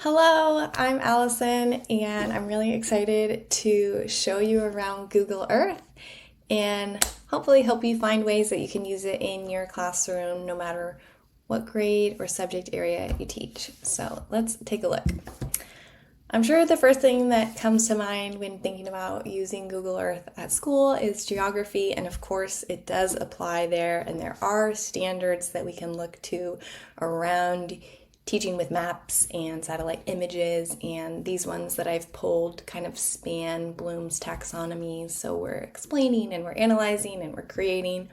Hello, I'm Allison, and I'm really excited to show you around Google Earth and hopefully help you find ways that you can use it in your classroom no matter what grade or subject area you teach. So let's take a look. I'm sure the first thing that comes to mind when thinking about using Google Earth at school is geography, and of course it does apply there, and there are standards that we can look to around teaching with maps and satellite images, and these ones that I've pulled kind of span Bloom's taxonomy, so we're explaining and we're analyzing and we're creating.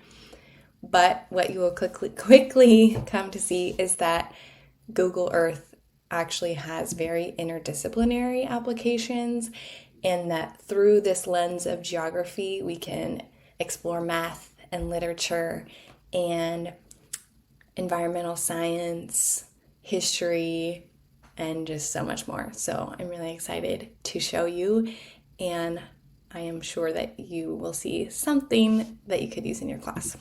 But what you will quickly come to see is that Google Earth actually has very interdisciplinary applications, and that through this lens of geography, we can explore math and literature and environmental science, history, and just so much more. So I'm really excited to show you, and I am sure that you will see something that you could use in your class.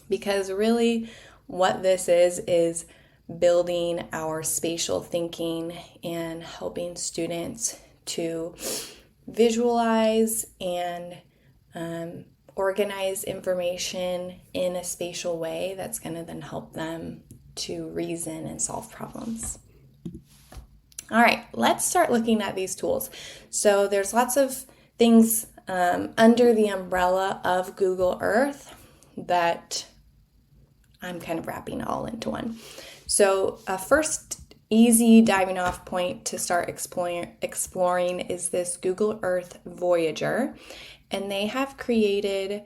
Because really what this is building our spatial thinking and helping students to visualize and organize information in a spatial way that's going to then help them to reason and solve problems. All right, let's start looking at these tools. So there's lots of things under the umbrella of Google Earth that I'm kind of wrapping all into one. So first easy diving off point to start exploring is this Google Earth Voyager. And they have created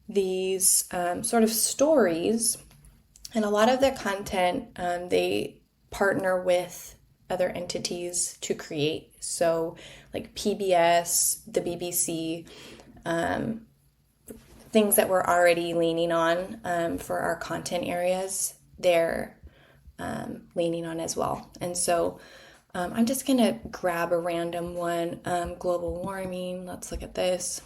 these sort of stories, and a lot of the content they partner with other entities to create. So like PBS, the BBC, things that we're already leaning on for our content areas, they're leaning on as well. And so I'm just going to grab a random one, global warming. Let's look at this.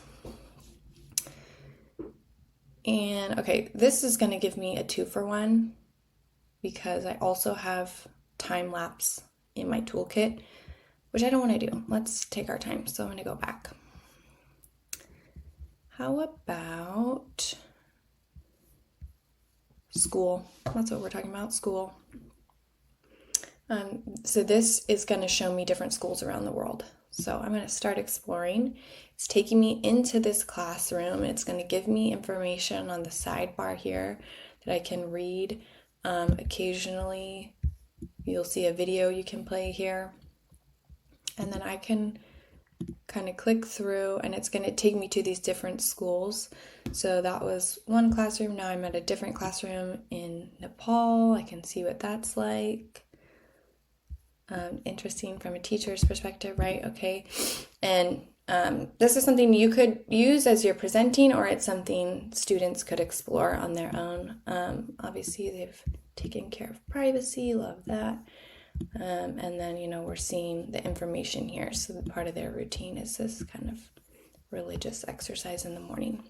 And okay, this is going to give me a 2-for-1 because I also have time lapse in my toolkit, which I don't want to do. Let's take our time. So I'm going to go back. How about school? That's what we're talking about, school. So this is going to show me different schools around the world. So I'm going to start exploring. It's taking me into this classroom. It's going to give me information on the sidebar here that I can read. Occasionally, you'll see a video you can play here. And then I can kind of click through, and it's going to take me to these different schools. So that was one classroom. Now I'm at a different classroom in Nepal. I can see what that's like. Interesting from a teacher's perspective, right? Okay. And this is something you could use as you're presenting, or it's something students could explore on their own. Obviously, they've taken care of privacy, love that. And then, we're seeing the information here. So part of their routine is this kind of religious exercise in the morning.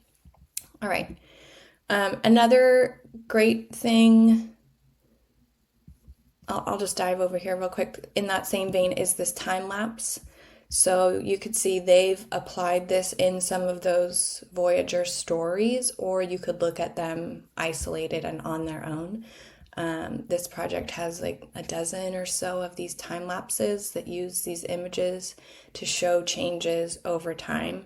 All right. Another great thing, I'll just dive over here real quick. In that same vein is this time lapse. So you could see they've applied this in some of those Voyager stories, or you could look at them isolated and on their own. This project has like a dozen or so of these time lapses that use these images to show changes over time.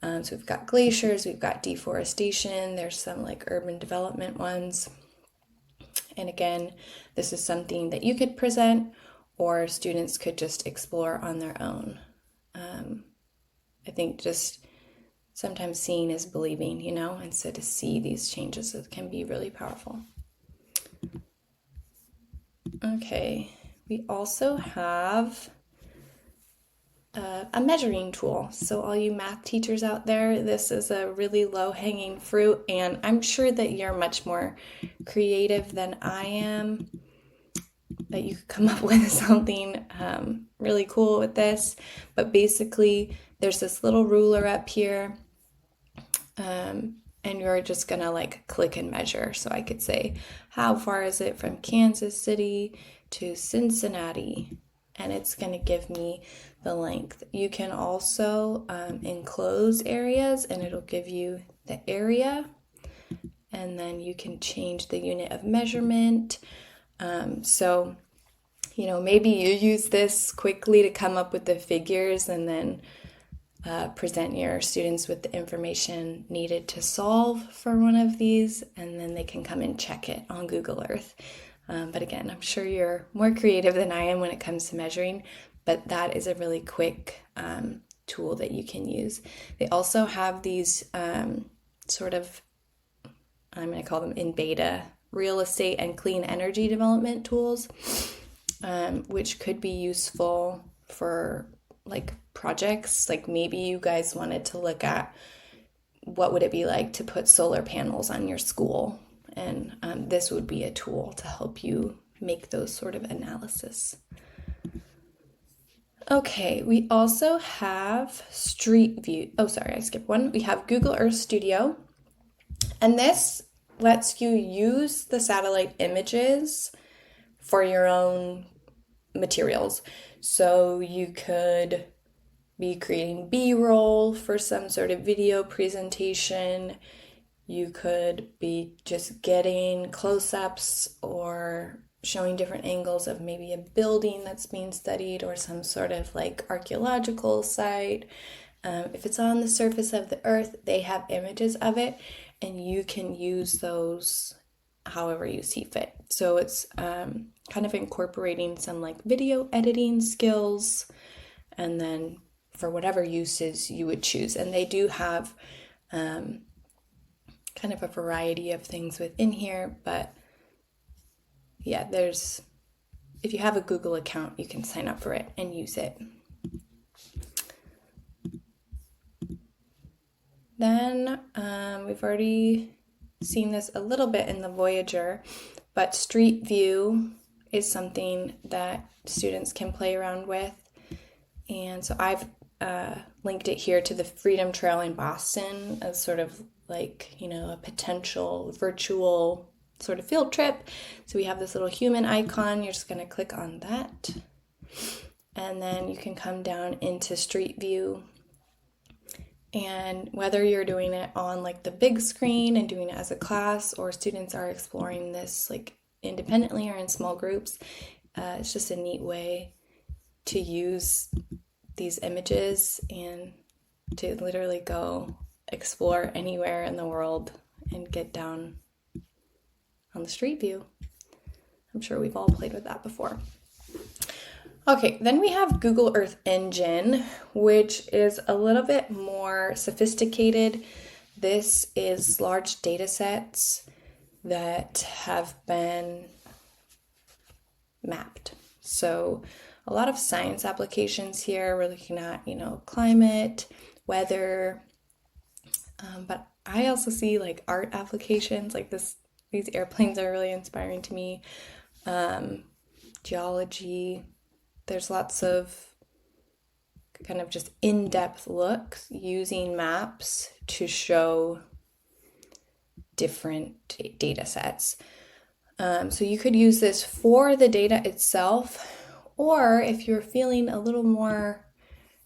So we've got glaciers, we've got deforestation, there's some like urban development ones. And again, this is something that you could present, or students could just explore on their own. I think just sometimes seeing is believing, and so to see these changes, it can be really powerful. Okay, we also have a measuring tool. So all you math teachers out there, this is a really low-hanging fruit, and I'm sure that you're much more creative than I am, that you could come up with something really cool with this. But basically, there's this little ruler up here, and you're just gonna like click and measure. So I could say, how far is it from Kansas City to Cincinnati? and it's going to give me the length. You can also enclose areas, and it'll give you the area, and then you can change the unit of measurement. So, maybe you use this quickly to come up with the figures and then present your students with the information needed to solve for one of these, and then they can come and check it on Google Earth. But again, I'm sure you're more creative than I am when it comes to measuring, but that is a really quick tool that you can use. They also have these sort of, I'm going to call them in beta, real estate and clean energy development tools, which could be useful for like projects. Like maybe you guys wanted to look at what would it be like to put solar panels on your school, and this would be a tool to help you make those sort of analysis. Okay, we also have Street View. Oh, sorry, I skipped one. We have Google Earth Studio, and this lets you use the satellite images for your own materials. So you could be creating B-roll for some sort of video presentation. You could be just getting close-ups or showing different angles of maybe a building that's being studied or some sort of like archaeological site. If it's on the surface of the earth, they have images of it, and you can use those however you see fit. So it's kind of incorporating some like video editing skills, and then for whatever uses you would choose. And they do have kind of a variety of things within here, but yeah, if you have a Google account, you can sign up for it and use it. Then we've already seen this a little bit in the Voyager, but Street View is something that students can play around with. And so I've linked it here to the Freedom Trail in Boston as sort of like, a potential virtual sort of field trip. So we have this little human icon. You're just going to click on that. And then you can come down into Street View. And whether you're doing it on like the big screen and doing it as a class, or students are exploring this like independently or in small groups, it's just a neat way to use these images and to literally go explore anywhere in the world and get down on the Street View. I'm sure we've all played with that before. Okay, then we have Google Earth Engine, which is a little bit more sophisticated. This is large data sets that have been mapped. So a lot of science applications here. We're looking at, climate, weather, but I also see like art applications like this. These airplanes are really inspiring to me. Geology. There's lots of kind of just in-depth looks using maps to show different data sets. So you could use this for the data itself, or if you're feeling a little more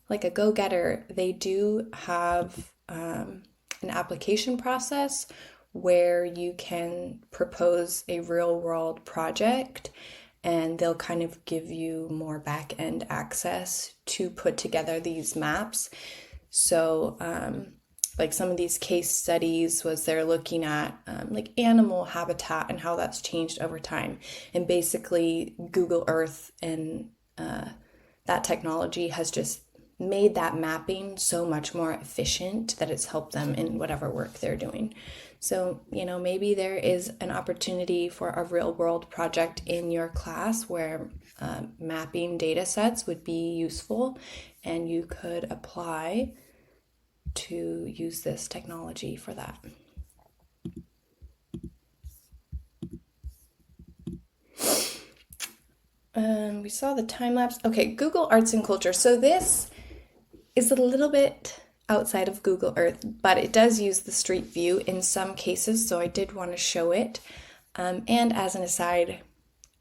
like a go-getter, they do have an application process where you can propose a real-world project, and they'll kind of give you more back-end access to put together these maps. So like some of these case studies was they're looking at like animal habitat and how that's changed over time. And basically Google Earth and that technology has just made that mapping so much more efficient that it's helped them in whatever work they're doing. So, maybe there is an opportunity for a real world project in your class where mapping data sets would be useful, and you could apply to use this technology for that. We saw the time lapse. Okay, Google Arts and Culture. So this is a little bit outside of Google Earth, but it does use the Street View in some cases, so I did want to show it. And as an aside,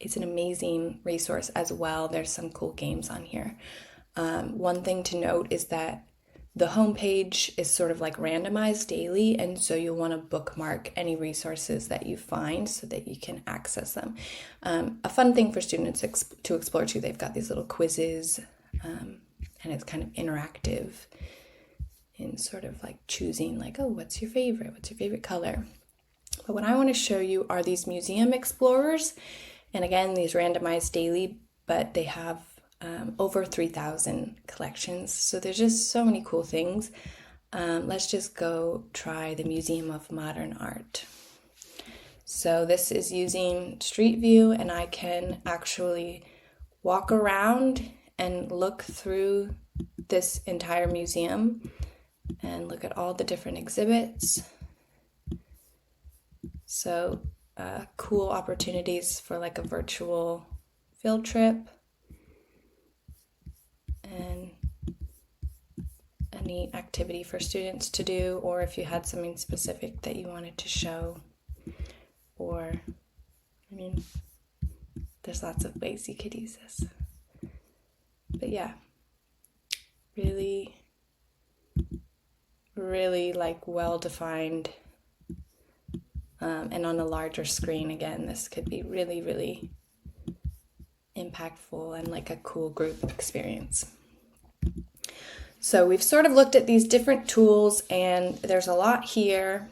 it's an amazing resource as well. There's some cool games on here. One thing to note is that the homepage is sort of like randomized daily, and so you'll want to bookmark any resources that you find so that you can access them. A fun thing for students to explore too, they've got these little quizzes, and it's kind of interactive in sort of like choosing like, oh, what's your favorite color? But what I want to show you are these museum explorers, and again, these randomized daily, but they have over 3,000 collections. So there's just so many cool things. Let's just go try the Museum of Modern Art. So this is using Street View, and I can actually walk around and look through this entire museum and look at all the different exhibits. So cool opportunities for like a virtual field trip. And a neat activity for students to do, or if you had something specific that you wanted to show, or, I mean, there's lots of ways you could use this. But yeah, really, really like well-defined, and on a larger screen, again, this could be really, really impactful and like a cool group experience. So we've sort of looked at these different tools, and there's a lot here.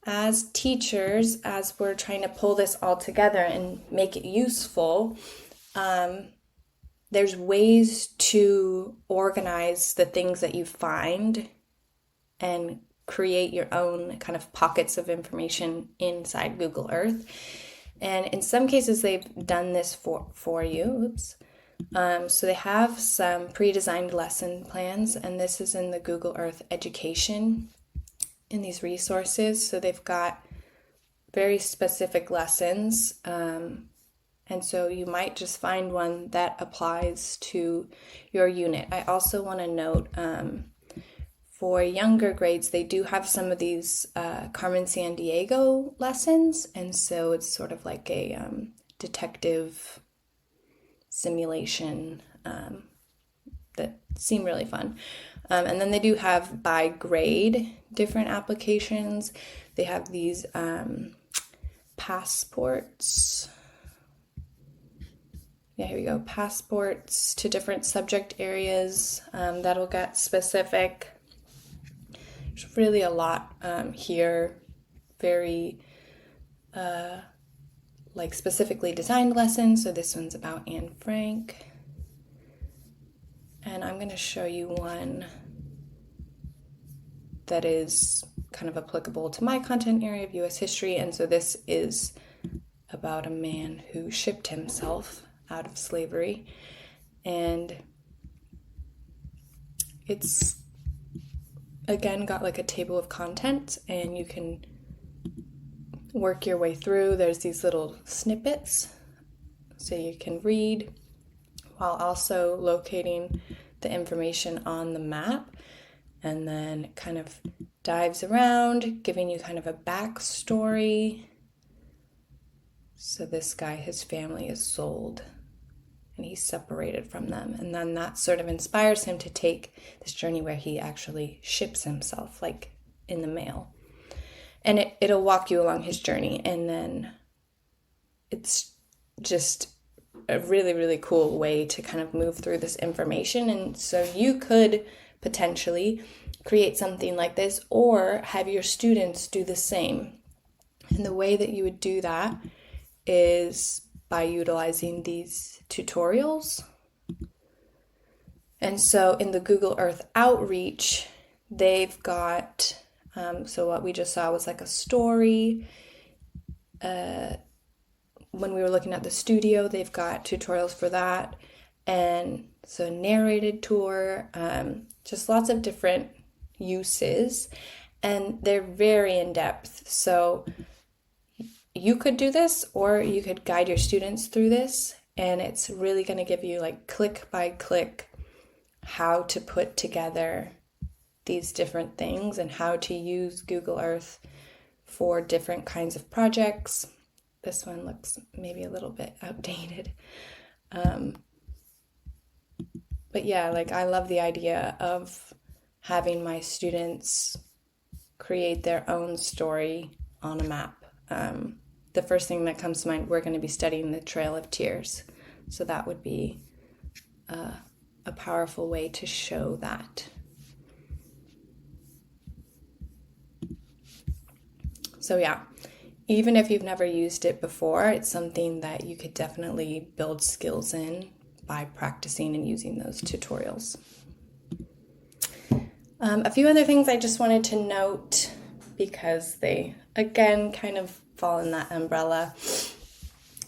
As teachers, as we're trying to pull this all together and make it useful, there's ways to organize the things that you find and create your own kind of pockets of information inside Google Earth. And in some cases, they've done this for you. Oops. So they have some pre-designed lesson plans, and this is in the Google Earth Education in these resources. So they've got very specific lessons, and so you might just find one that applies to your unit. I also want to note for younger grades, they do have some of these Carmen Sandiego lessons, and so it's sort of like a detective simulation that seem really fun. And then they do have by grade different applications. They have these passports. Yeah, here we go. Passports to different subject areas that'll get specific. There's really a lot here. Very like specifically designed lessons. So this one's about Anne Frank. And I'm going to show you one that is kind of applicable to my content area of U.S. history. And so this is about a man who shipped himself out of slavery. And it's, again, got like a table of contents, and you can work your way through. There's these little snippets so you can read while also locating the information on the map, and then it kind of dives around, giving you kind of a backstory. So this guy, his family is sold and he's separated from them, and then that sort of inspires him to take this journey where he actually ships himself, like in the mail. And it'll walk you along his journey, and then it's just a really, really cool way to kind of move through this information. And so you could potentially create something like this, or have your students do the same. And the way that you would do that is by utilizing these tutorials. And so in the Google Earth Outreach, they've got so what we just saw was like a story. When we were looking at the studio, they've got tutorials for that. And so narrated tour, just lots of different uses. And they're very in-depth. So you could do this, or you could guide your students through this. And it's really going to give you like click by click how to put together these different things and how to use Google Earth for different kinds of projects. this one looks maybe a little bit outdated. But yeah, like I love the idea of having my students create their own story on a map. The first thing that comes to mind, we're going to be studying the Trail of Tears. So that would be a powerful way to show that. So yeah, even if you've never used it before, it's something that you could definitely build skills in by practicing and using those tutorials. A few other things I just wanted to note because they, again, kind of fall in that umbrella.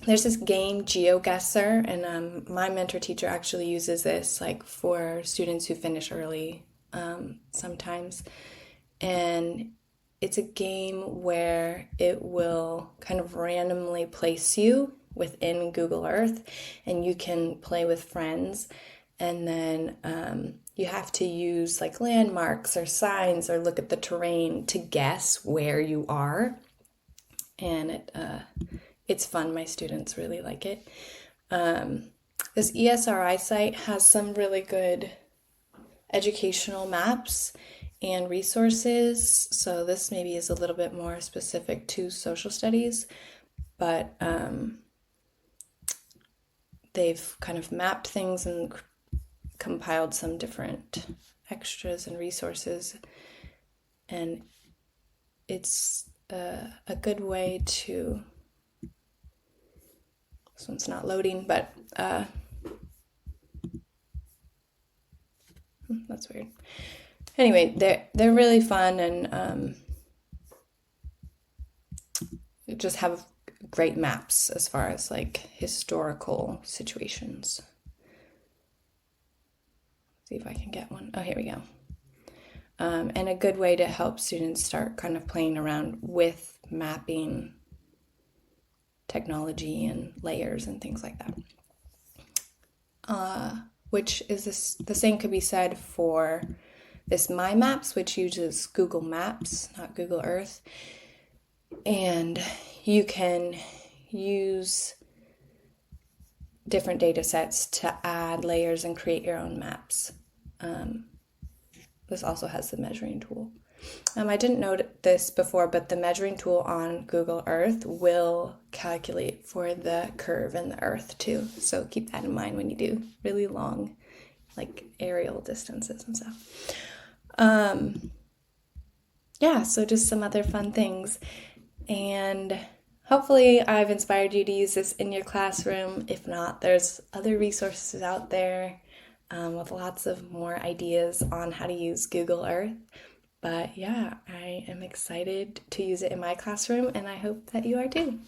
There's this game, GeoGuessr, and my mentor teacher actually uses this like for students who finish early sometimes. And it's a game where it will kind of randomly place you within Google Earth, and you can play with friends, and then you have to use like landmarks or signs or look at the terrain to guess where you are. And it's fun. My students really like it. This ESRI site has some really good educational maps and resources. So this maybe is a little bit more specific to social studies, but they've kind of mapped things and compiled some different extras and resources, and it's a good way to, this one's not loading, but that's weird. Anyway, they're really fun and just have great maps as far as like historical situations. See if I can get one. Oh, here we go. And a good way to help students start kind of playing around with mapping technology and layers and things like that. Which is this, the same could be said for this My Maps, which uses Google Maps, not Google Earth. And you can use different data sets to add layers and create your own maps. This also has the measuring tool. I didn't note this before, but the measuring tool on Google Earth will calculate for the curve in the Earth too. So keep that in mind when you do really long, like aerial distances and stuff. Yeah, so just some other fun things. And hopefully I've inspired you to use this in your classroom. If not, there's other resources out there with lots of more ideas on how to use Google Earth. But yeah, I am excited to use it in my classroom, and I hope that you are too.